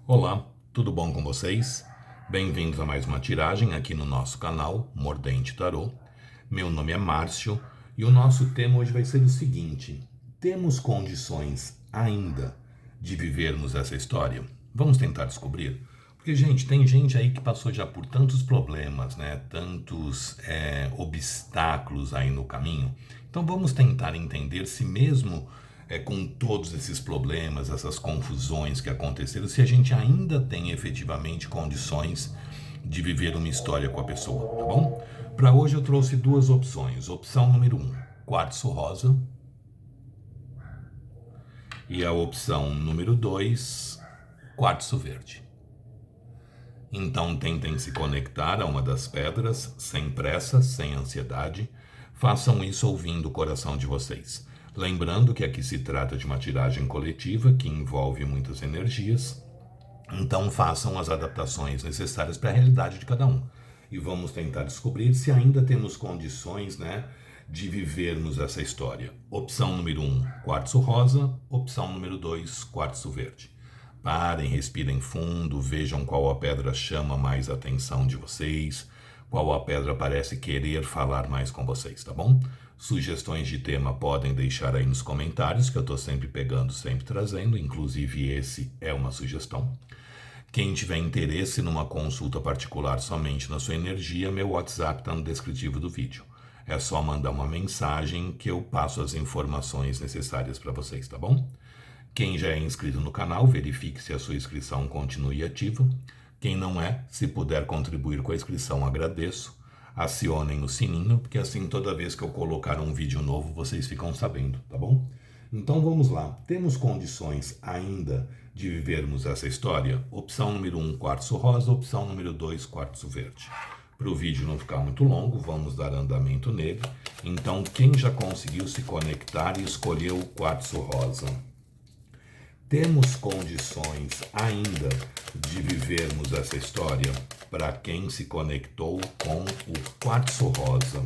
Olá, tudo bom com vocês? Bem-vindos a mais uma tiragem aqui no nosso canal Mordente Tarô. Meu nome é Márcio e o nosso tema hoje vai ser o seguinte: temos condições ainda de vivermos essa história? Vamos tentar descobrir? Porque, gente, tem gente aí que passou já por tantos problemas, né? Tantos obstáculos aí no caminho. Então vamos tentar entender se mesmo com todos esses problemas, essas confusões que aconteceram, se a gente ainda tem efetivamente condições de viver uma história com a pessoa, tá bom? Para hoje eu trouxe duas opções. Opção número 1, quartzo rosa. E a opção número 2, quartzo verde. Então tentem se conectar a uma das pedras, sem pressa, sem ansiedade. Façam isso ouvindo o coração de vocês. Lembrando que aqui se trata de uma tiragem coletiva que envolve muitas energias. Então façam as adaptações necessárias para a realidade de cada um. E vamos tentar descobrir se ainda temos condições, né, de vivermos essa história. Opção número 1, quartzo rosa. Opção número 2, quartzo verde. Parem, respirem fundo, vejam qual a pedra chama mais a atenção de vocês, qual a pedra parece querer falar mais com vocês, tá bom? Sugestões de tema podem deixar aí nos comentários, que eu estou sempre pegando, sempre trazendo, inclusive esse é uma sugestão. Quem tiver interesse numa consulta particular somente na sua energia, meu WhatsApp está no descritivo do vídeo. É só mandar uma mensagem que eu passo as informações necessárias para vocês, tá bom? Quem já é inscrito no canal, verifique se a sua inscrição continue ativa. Quem não é, se puder contribuir com a inscrição, agradeço. Acionem o sininho, porque assim toda vez que eu colocar um vídeo novo, vocês ficam sabendo, tá bom? Então vamos lá. Temos condições ainda de vivermos essa história? Opção número 1, quartzo rosa. Opção número 2, quartzo verde. Para o vídeo não ficar muito longo, vamos dar andamento nele. Então, quem já conseguiu se conectar e escolheu o quartzo rosa? Temos condições ainda de vivermos essa história? Para quem se conectou com o quartzo rosa,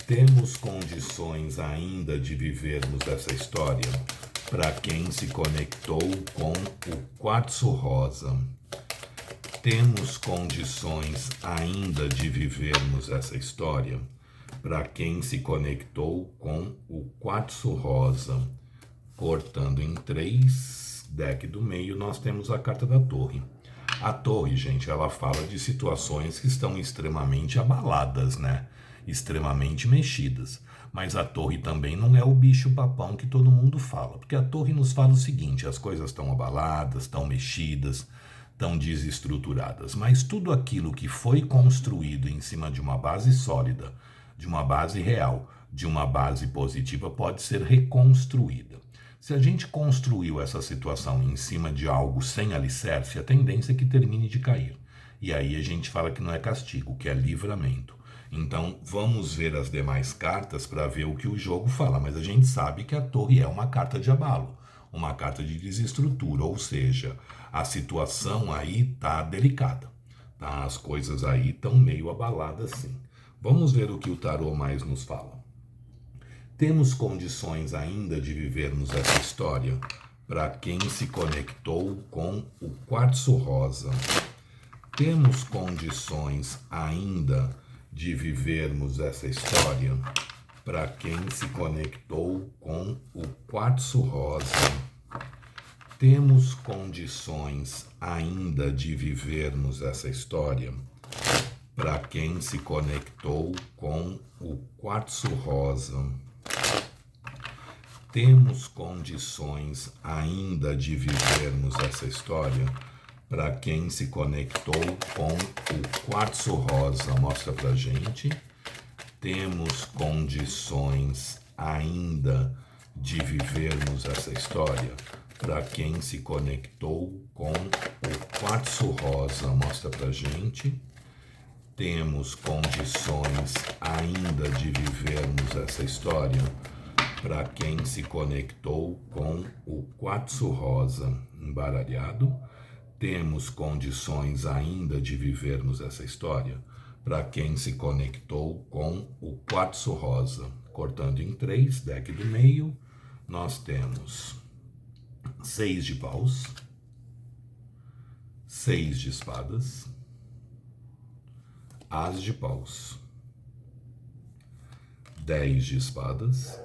temos condições ainda de vivermos essa história? Para quem se conectou com o quartzo rosa, temos condições ainda de vivermos essa história? Para quem se conectou com o quartzo rosa, cortando em 3, deck do meio, nós temos a carta da torre. A torre, gente, ela fala de situações que estão extremamente abaladas, né? Extremamente mexidas. Mas a torre também não é o bicho papão que todo mundo fala. Porque a torre nos fala o seguinte: as coisas estão abaladas, estão mexidas, estão desestruturadas. Mas tudo aquilo que foi construído em cima de uma base sólida, de uma base real, de uma base positiva, pode ser reconstruída. Se a gente construiu essa situação em cima de algo sem alicerce, a tendência é que termine de cair. E aí a gente fala que não é castigo, que é livramento. Então vamos ver as demais cartas para ver o que o jogo fala. Mas a gente sabe que a torre é uma carta de abalo, uma carta de desestrutura, ou seja, a situação aí tá delicada. Tá? As coisas aí estão meio abaladas sim. Vamos ver o que o tarô mais nos fala. Temos condições ainda de vivermos essa história? Para quem se conectou com o quartzo rosa, temos condições ainda de vivermos essa história? Para quem se conectou com o quartzo rosa, temos condições ainda de vivermos essa história? Para quem se conectou com o quartzo rosa, temos condições ainda de vivermos essa história? Para quem se conectou com o quartzo rosa, mostra pra gente. Temos condições ainda de vivermos essa história? Para quem se conectou com o quartzo rosa, mostra pra gente. Temos condições ainda de vivermos essa história? Para quem se conectou com o quartzo rosa embaralhado, temos condições ainda de vivermos essa história? Para quem se conectou com o quartzo rosa, cortando em 3, deck do meio, nós temos 6 de paus, 6 de espadas, as de paus, 10 de espadas,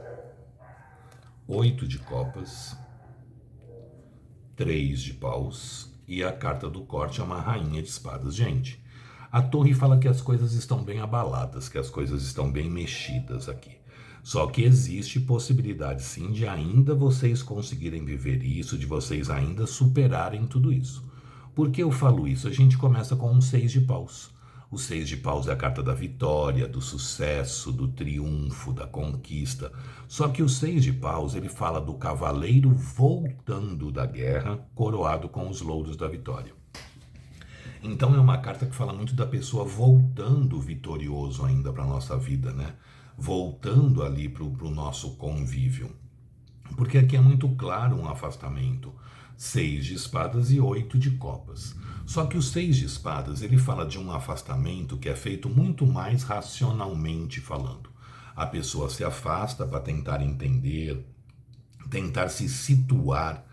8 de copas, 3 de paus e a carta do corte é uma rainha de espadas. Gente, a torre fala que as coisas estão bem abaladas, que as coisas estão bem mexidas aqui. Só que existe possibilidade sim de ainda vocês conseguirem viver isso, de vocês ainda superarem tudo isso. Por que eu falo isso? A gente começa com um 6 de paus. O 6 de paus é a carta da vitória, do sucesso, do triunfo, da conquista. Só que o 6 de paus, ele fala do cavaleiro voltando da guerra, coroado com os louros da vitória. Então é uma carta que fala muito da pessoa voltando vitorioso ainda para a nossa vida, né? Voltando ali para o nosso convívio. Porque aqui é muito claro um afastamento. 6 de espadas e 8 de copas. Só que o 6 de espadas, ele fala de um afastamento que é feito muito mais racionalmente falando. A pessoa se afasta para tentar entender, tentar se situar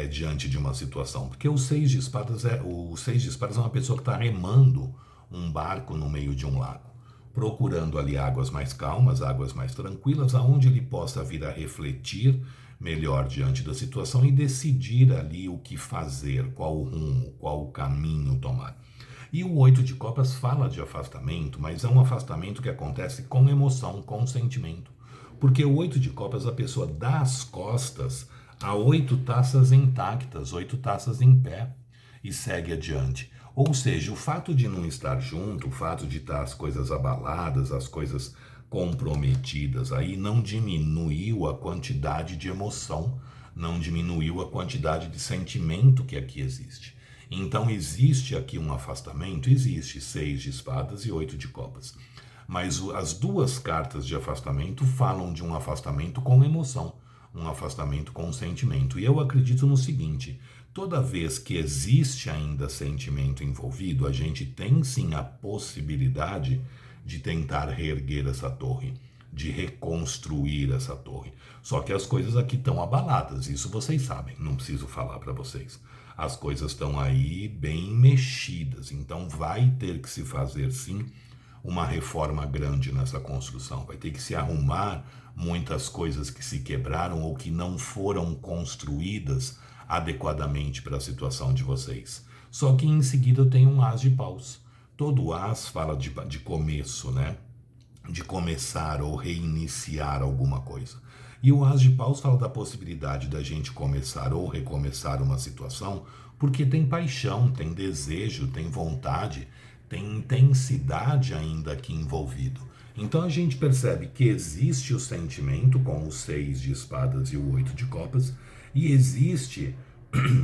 diante de uma situação. Porque o 6 de espadas é uma pessoa que está remando um barco no meio de um lago, procurando ali águas mais calmas, águas mais tranquilas, aonde ele possa vir a refletir melhor diante da situação e decidir ali o que fazer, qual o rumo, qual o caminho tomar. E o 8 de copas fala de afastamento, mas é um afastamento que acontece com emoção, com sentimento. Porque o 8 de copas, a pessoa dá as costas a 8 taças intactas, 8 taças em pé e segue adiante. Ou seja, o fato de não estar junto, o fato de estar as coisas abaladas, as coisas comprometidas aí, não diminuiu a quantidade de emoção, não diminuiu a quantidade de sentimento que aqui existe. Então existe aqui um afastamento, existe 6 de espadas e 8 de copas. Mas as duas cartas de afastamento falam de um afastamento com emoção, um afastamento com sentimento. E eu acredito no seguinte: toda vez que existe ainda sentimento envolvido, a gente tem sim a possibilidade de tentar reerguer essa torre, de reconstruir essa torre. Só que as coisas aqui estão abaladas, isso vocês sabem, não preciso falar para vocês. As coisas estão aí bem mexidas, então vai ter que se fazer sim uma reforma grande nessa construção. Vai ter que se arrumar muitas coisas que se quebraram ou que não foram construídas adequadamente para a situação de vocês. Só que em seguida eu tenho um as de paus. Todo as fala de começo, né? De começar ou reiniciar alguma coisa. E o as de paus fala da possibilidade da gente começar ou recomeçar uma situação porque tem paixão, tem desejo, tem vontade, tem intensidade ainda aqui envolvido. Então a gente percebe que existe o sentimento com os 6 de espadas e o 8 de copas e existe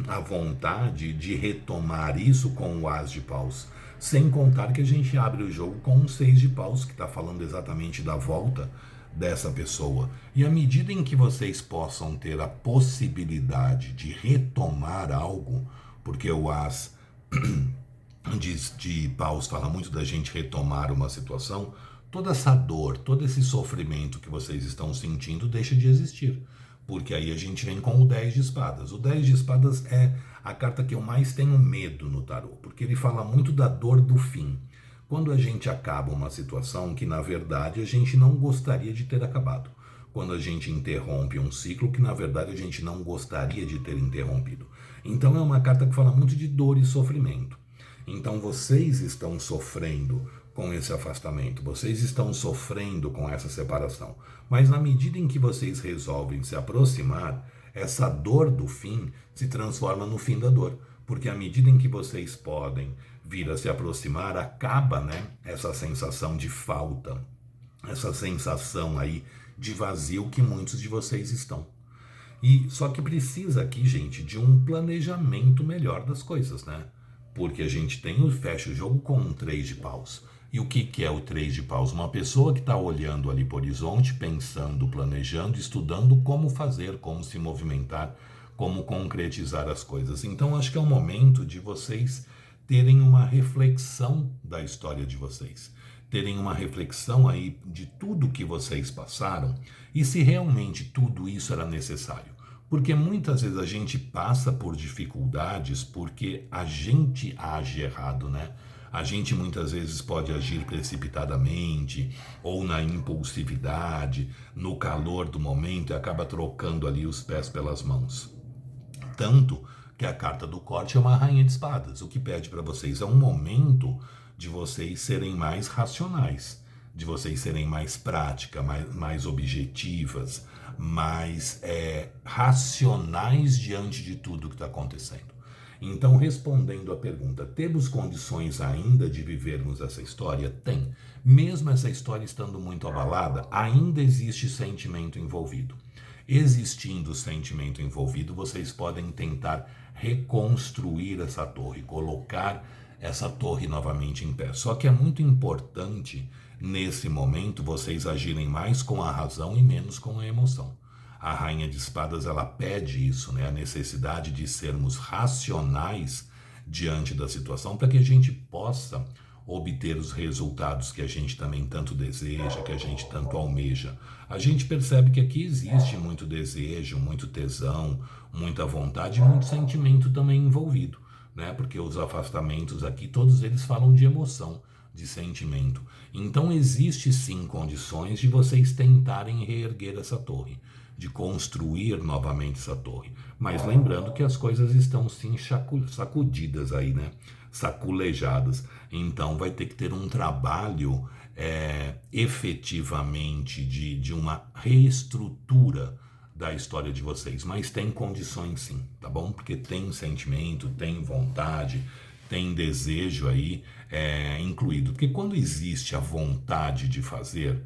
a vontade de retomar isso com o as de paus. Sem contar que a gente abre o jogo com um 6 de paus, que está falando exatamente da volta dessa pessoa. E à medida em que vocês possam ter a possibilidade de retomar algo, porque o as de paus fala muito da gente retomar uma situação, toda essa dor, todo esse sofrimento que vocês estão sentindo deixa de existir. Porque aí a gente vem com o 10 de espadas. O 10 de espadas é a carta que eu mais tenho medo no tarô, porque ele fala muito da dor do fim. Quando a gente acaba uma situação que, na verdade, a gente não gostaria de ter acabado. Quando a gente interrompe um ciclo que, na verdade, a gente não gostaria de ter interrompido. Então é uma carta que fala muito de dor e sofrimento. Então vocês estão sofrendo com esse afastamento, vocês estão sofrendo com essa separação. Mas na medida em que vocês resolvem se aproximar, essa dor do fim se transforma no fim da dor. Porque à medida em que vocês podem vir a se aproximar, acaba, né, essa sensação de falta, essa sensação aí de vazio que muitos de vocês estão. E só que precisa aqui, gente, de um planejamento melhor das coisas, né? Porque a gente fecha o jogo com um 3 de paus. E o que é o 3 de paus? Uma pessoa que está olhando ali para o horizonte, pensando, planejando, estudando como fazer, como se movimentar, como concretizar as coisas. Então acho que é o momento de vocês terem uma reflexão da história de vocês. Terem uma reflexão aí de tudo que vocês passaram e se realmente tudo isso era necessário. Porque muitas vezes a gente passa por dificuldades porque a gente age errado, né? A gente muitas vezes pode agir precipitadamente ou na impulsividade, no calor do momento e acaba trocando ali os pés pelas mãos. Tanto que a carta do corte é uma rainha de espadas. O que pede para vocês é um momento de vocês serem mais racionais, de vocês serem mais práticas, mais objetivas, mais racionais diante de tudo que está acontecendo. Então, respondendo à pergunta, temos condições ainda de vivermos essa história? Tem. Mesmo essa história estando muito abalada, ainda existe sentimento envolvido. Existindo sentimento envolvido, vocês podem tentar reconstruir essa torre, colocar essa torre novamente em pé. Só que é muito importante, nesse momento, vocês agirem mais com a razão e menos com a emoção. A Rainha de Espadas, ela pede isso, né? A necessidade de sermos racionais diante da situação para que a gente possa obter os resultados que a gente também tanto deseja, que a gente tanto almeja. A gente percebe que aqui existe muito desejo, muito tesão, muita vontade e muito sentimento também envolvido, né? Porque os afastamentos aqui, todos eles falam de emoção, de sentimento. Então existe sim condições de vocês tentarem reerguer essa torre, de construir novamente essa torre. Mas lembrando que as coisas estão sim sacudidas aí, né? Saculejadas. Então vai ter que ter um trabalho efetivamente de uma reestrutura da história de vocês. Mas tem condições sim, tá bom? Porque tem sentimento, tem vontade, tem desejo aí incluído. Porque quando existe a vontade de fazer,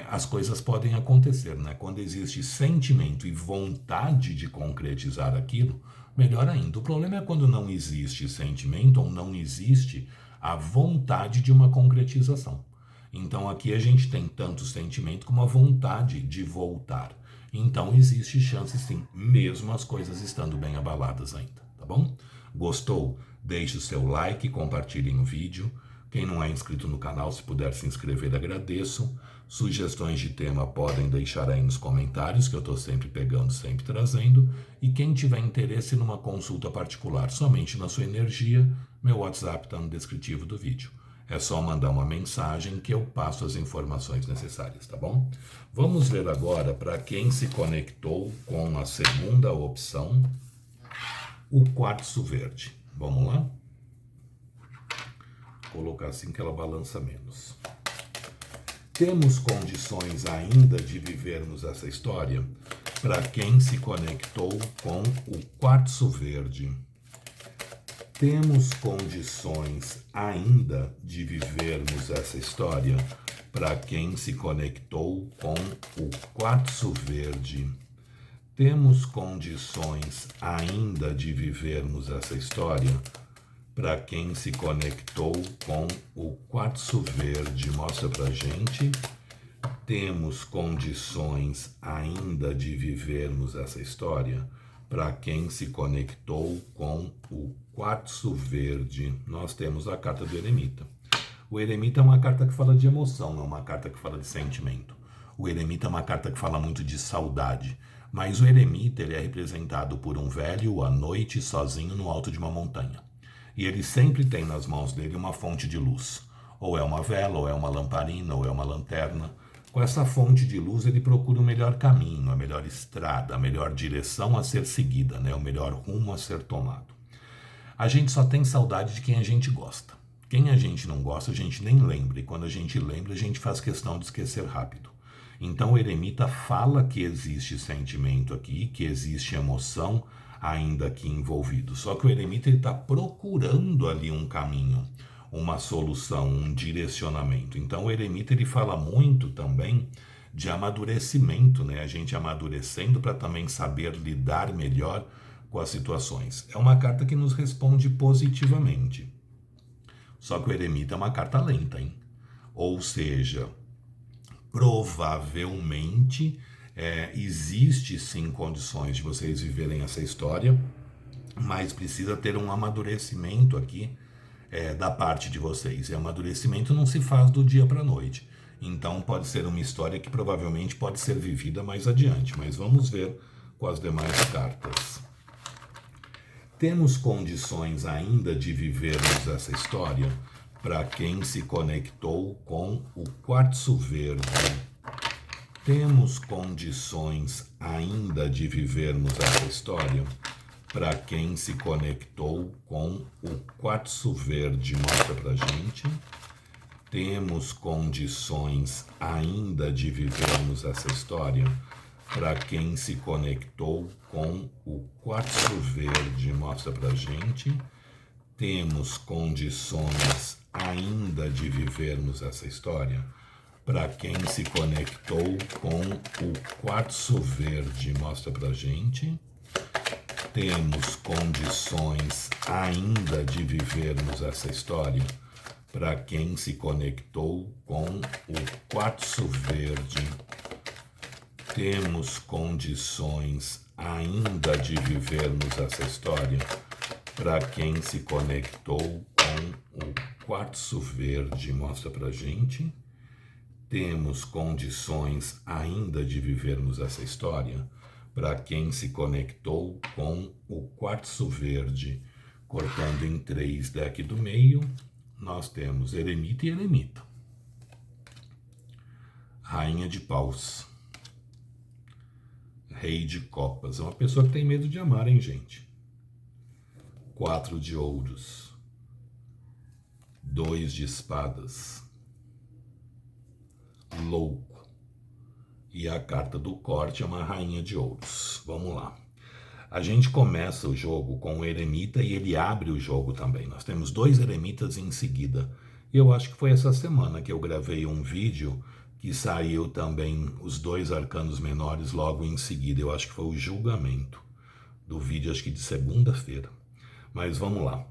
as coisas podem acontecer, né? Quando existe sentimento e vontade de concretizar aquilo, melhor ainda. O problema é quando não existe sentimento ou não existe a vontade de uma concretização. Então aqui a gente tem tanto sentimento como a vontade de voltar. Então existe chance sim, mesmo as coisas estando bem abaladas ainda, tá bom? Gostou? Deixe o seu like, compartilhem o vídeo. Quem não é inscrito no canal, se puder se inscrever, agradeço. Sugestões de tema podem deixar aí nos comentários, que eu estou sempre pegando, sempre trazendo. E quem tiver interesse numa consulta particular somente na sua energia, meu WhatsApp está no descritivo do vídeo. É só mandar uma mensagem que eu passo as informações necessárias, tá bom? Vamos ver agora para quem se conectou com a segunda opção, o quartzo verde. Vamos lá? Vou colocar assim que ela balança menos. Temos condições ainda de vivermos essa história? Para quem se conectou com o quartzo verde. Temos condições ainda de vivermos essa história? Para quem se conectou com o quartzo verde. Temos condições ainda de vivermos essa história? Para quem se conectou com o quartzo verde, mostra pra gente. Temos condições ainda de vivermos essa história? Para quem se conectou com o quartzo verde, nós temos a carta do eremita. O eremita é uma carta que fala de emoção, não é uma carta que fala de sentimento. O eremita é uma carta que fala muito de saudade. Mas o eremita ele é representado por um velho à noite sozinho no alto de uma montanha. E ele sempre tem nas mãos dele uma fonte de luz. Ou é uma vela, ou é uma lamparina, ou é uma lanterna. Com essa fonte de luz ele procura o melhor caminho, a melhor estrada, a melhor direção a ser seguida, né? O melhor rumo a ser tomado. A gente só tem saudade de quem a gente gosta. Quem a gente não gosta, a gente nem lembra. E quando a gente lembra, a gente faz questão de esquecer rápido. Então o eremita fala que existe sentimento aqui, que existe emoção ainda aqui envolvido. Só que o eremita está procurando ali um caminho, uma solução, um direcionamento. Então o eremita ele fala muito também de amadurecimento, né? A gente amadurecendo para também saber lidar melhor com as situações. É uma carta que nos responde positivamente. Só que o eremita é uma carta lenta, hein? Ou seja, provavelmente existe sim condições de vocês viverem essa história, mas precisa ter um amadurecimento aqui da parte de vocês. E amadurecimento não se faz do dia para a noite. Então pode ser uma história que provavelmente pode ser vivida mais adiante. Mas vamos ver com as demais cartas. Temos condições ainda de vivermos essa história para quem se conectou com o quartzo verde. Temos condições ainda de vivermos essa história para quem se conectou com o quartzo verde. Mostra pra gente. Temos condições ainda de vivermos essa história para quem se conectou com o quartzo verde. Mostra pra gente. Temos condições ainda de vivermos essa história para quem se conectou com o quartzo verde. Mostra pra gente. Temos condições ainda de vivermos essa história para quem se conectou com o quartzo verde. Temos condições ainda de vivermos essa história para quem se conectou com o quartzo verde. Mostra pra gente. Temos condições ainda de vivermos essa história para quem se conectou com o quartzo verde. Cortando em 3, deck do meio, nós temos eremita e eremita. Rainha de paus. Rei de copas. É uma pessoa que tem medo de amar, hein, gente? 4 de ouros. 2 de espadas. Louco. E a carta do corte é uma rainha de ouros. Vamos lá. A gente começa o jogo com o eremita e ele abre o jogo também. Nós temos 2 eremitas em seguida. Eu acho que foi essa semana que eu gravei um vídeo que saiu também os 2 arcanos menores logo em seguida. Eu acho que foi o julgamento do vídeo, acho que de segunda-feira. Mas vamos lá.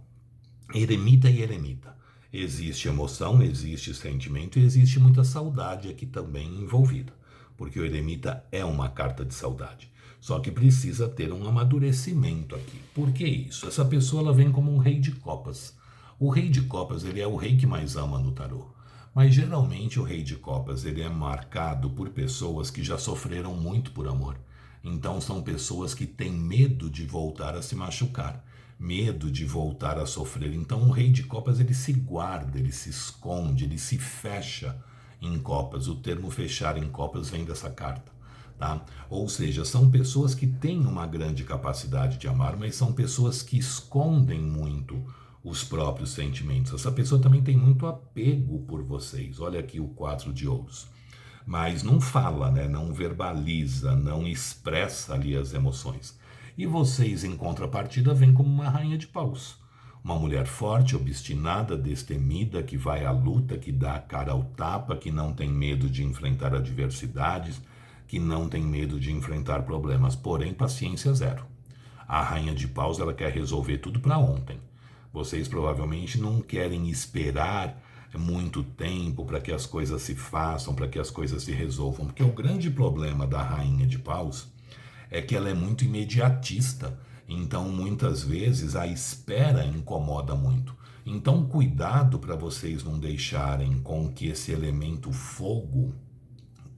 Eremita e eremita. Existe emoção, existe sentimento e existe muita saudade aqui também envolvida. Porque o eremita é uma carta de saudade. Só que precisa ter um amadurecimento aqui. Por que isso? Essa pessoa ela vem como um rei de copas. O rei de copas ele é o rei que mais ama no tarô. Mas geralmente o rei de copas ele é marcado por pessoas que já sofreram muito por amor. Então são pessoas que têm medo de voltar a se machucar. Medo de voltar a sofrer. Então o rei de copas ele se guarda, ele se esconde, ele se fecha em copas. O termo fechar em copas vem dessa carta, tá? Ou seja, são pessoas que têm uma grande capacidade de amar, mas são pessoas que escondem muito os próprios sentimentos. Essa pessoa também tem muito apego por vocês. Olha aqui o 4 de ouros. Mas não fala, né? Não verbaliza, não expressa ali as emoções. E vocês, em contrapartida, vêm como uma rainha de paus. Uma mulher forte, obstinada, destemida, que vai à luta, que dá a cara ao tapa, que não tem medo de enfrentar adversidades, que não tem medo de enfrentar problemas, porém paciência zero. A rainha de paus ela quer resolver tudo para ontem. Vocês provavelmente não querem esperar muito tempo para que as coisas se façam, para que as coisas se resolvam, porque o grande problema da rainha de paus é que ela é muito imediatista, então muitas vezes a espera incomoda muito. Então cuidado para vocês não deixarem com que esse elemento fogo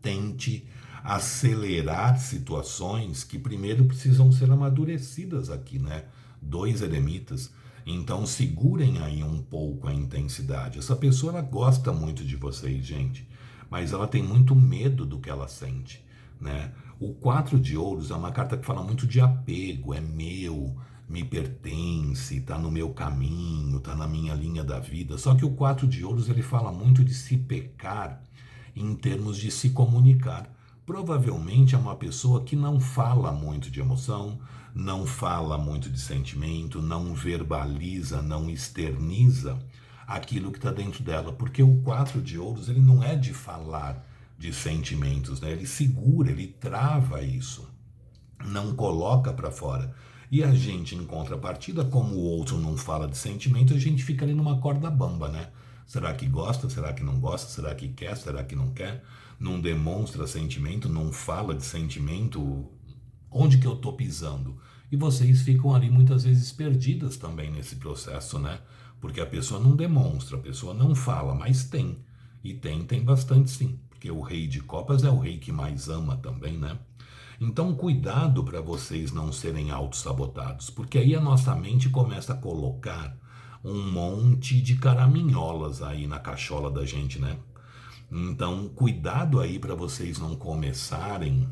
tente acelerar situações que primeiro precisam ser amadurecidas aqui, né? 2 eremitas. Então segurem aí um pouco a intensidade. Essa pessoa ela gosta muito de vocês, gente, mas ela tem muito medo do que ela sente, né? O 4 de ouros é uma carta que fala muito de apego, é meu, me pertence, está no meu caminho, está na minha linha da vida. Só que o 4 de ouros ele fala muito de se pecar em termos de se comunicar. Provavelmente é uma pessoa que não fala muito de emoção, não fala muito de sentimento, não verbaliza, não externiza aquilo que está dentro dela. Porque o 4 de ouros ele não é de falar de sentimentos, né? Ele segura, ele trava isso, não coloca para fora. E a gente, em contrapartida, como o outro não fala de sentimento, a gente fica ali numa corda bamba, né? Será que gosta? Será que não gosta? Será que quer? Será que não quer? Não demonstra sentimento, não fala de sentimento. Onde que eu tô pisando? E vocês ficam ali muitas vezes perdidas também nesse processo, né? Porque a pessoa não demonstra, a pessoa não fala, mas tem. E tem bastante sim. Porque o rei de copas é o rei que mais ama também, né? Então, cuidado para vocês não serem autossabotados, porque aí a nossa mente começa a colocar um monte de caraminholas aí na cachola da gente, né? Então, cuidado aí para vocês não começarem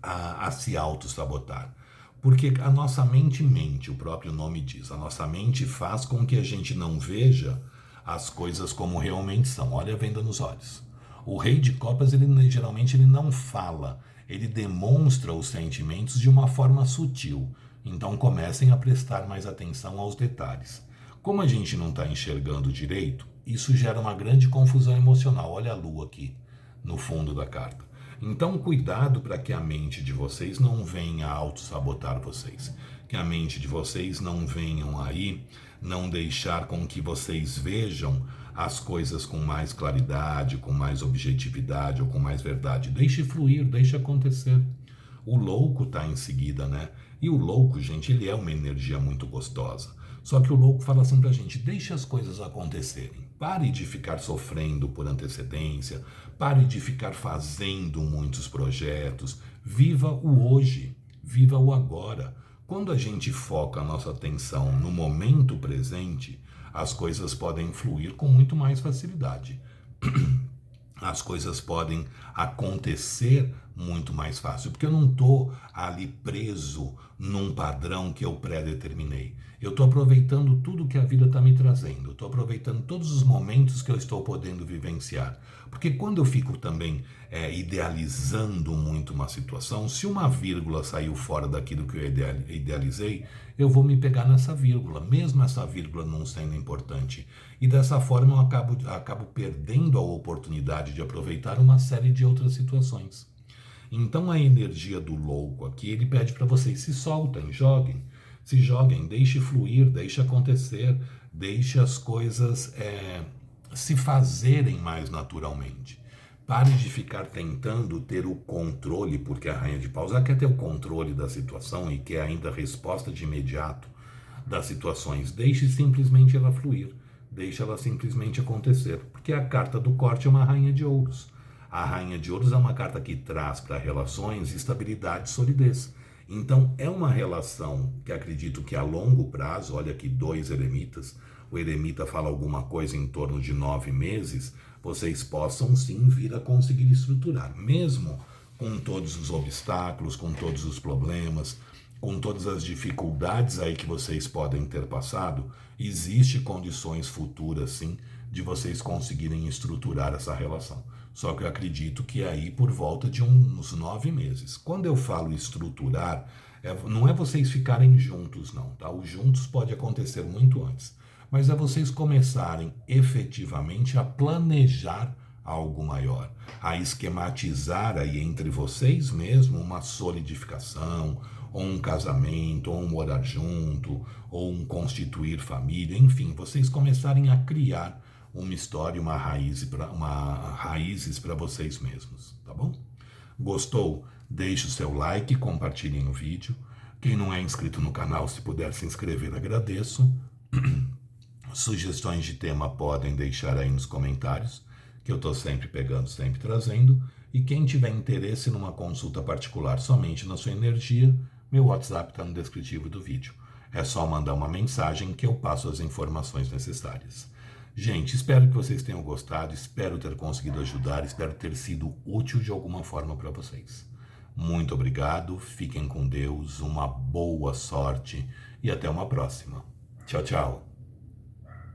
a se auto-sabotar. Porque a nossa mente mente, o próprio nome diz. A nossa mente faz com que a gente não veja as coisas como realmente são. Olha a venda nos olhos. O rei de copas, geralmente ele não fala, ele demonstra os sentimentos de uma forma sutil. Então comecem a prestar mais atenção aos detalhes. Como a gente não está enxergando direito, isso gera uma grande confusão emocional. Olha a lua aqui no fundo da carta. Então, cuidado para que a mente de vocês não venha auto-sabotar vocês. Que a mente de vocês não venham aí, não deixar com que vocês vejam as coisas com mais claridade, com mais objetividade ou com mais verdade. Deixe fluir, deixe acontecer. O louco está em seguida, né? E o louco, gente, ele é uma energia muito gostosa. Só que o louco fala assim pra gente, deixe as coisas acontecerem. Pare de ficar sofrendo por antecedência, pare de ficar fazendo muitos projetos. Viva o hoje, viva o agora. Quando a gente foca a nossa atenção no momento presente, as coisas podem fluir com muito mais facilidade. As coisas podem acontecer muito mais fácil, porque eu não estou ali preso num padrão que eu pré-determinei. Eu estou aproveitando tudo que a vida está me trazendo, estou aproveitando todos os momentos que eu estou podendo vivenciar. Porque quando eu fico também idealizando muito uma situação, se uma vírgula saiu fora daquilo que eu idealizei, eu vou me pegar nessa vírgula, mesmo essa vírgula não sendo importante. E dessa forma eu acabo perdendo a oportunidade de aproveitar uma série de outras situações. Então a energia do louco aqui, ele pede para vocês se soltem, se joguem, deixe fluir, deixe acontecer, deixe as coisas se fazerem mais naturalmente. Pare de ficar tentando ter o controle, porque a Rainha de Paus ela quer ter o controle da situação e quer ainda a resposta de imediato das situações. Deixe simplesmente ela fluir, deixe ela simplesmente acontecer, porque a carta do corte é uma Rainha de Ouros. A Rainha de Ouros é uma carta que traz para relações estabilidade e solidez. Então é uma relação que acredito que a longo prazo, olha aqui 2 eremitas, o eremita fala alguma coisa em torno de 9 meses, vocês possam sim vir a conseguir estruturar, mesmo com todos os obstáculos, com todos os problemas, com todas as dificuldades aí que vocês podem ter passado, existe condições futuras sim de vocês conseguirem estruturar essa relação. Só que eu acredito que aí por volta de uns 9 meses. Quando eu falo estruturar, não é vocês ficarem juntos não, tá? O juntos pode acontecer muito antes. Mas é vocês começarem efetivamente a planejar algo maior, a esquematizar aí entre vocês mesmo uma solidificação, ou um casamento, ou um morar junto, ou um constituir família, enfim, vocês começarem a criar uma história, raízes para vocês mesmos, tá bom? Gostou? Deixe o seu like, compartilhem o vídeo. Quem não é inscrito no canal, se puder se inscrever, agradeço. Sugestões de tema podem deixar aí nos comentários, que eu estou sempre pegando, sempre trazendo. E quem tiver interesse numa consulta particular somente na sua energia, meu WhatsApp está no descritivo do vídeo. É só mandar uma mensagem que eu passo as informações necessárias. Gente, espero que vocês tenham gostado, espero ter conseguido ajudar, espero ter sido útil de alguma forma para vocês. Muito obrigado, fiquem com Deus, uma boa sorte e até uma próxima. Tchau, tchau.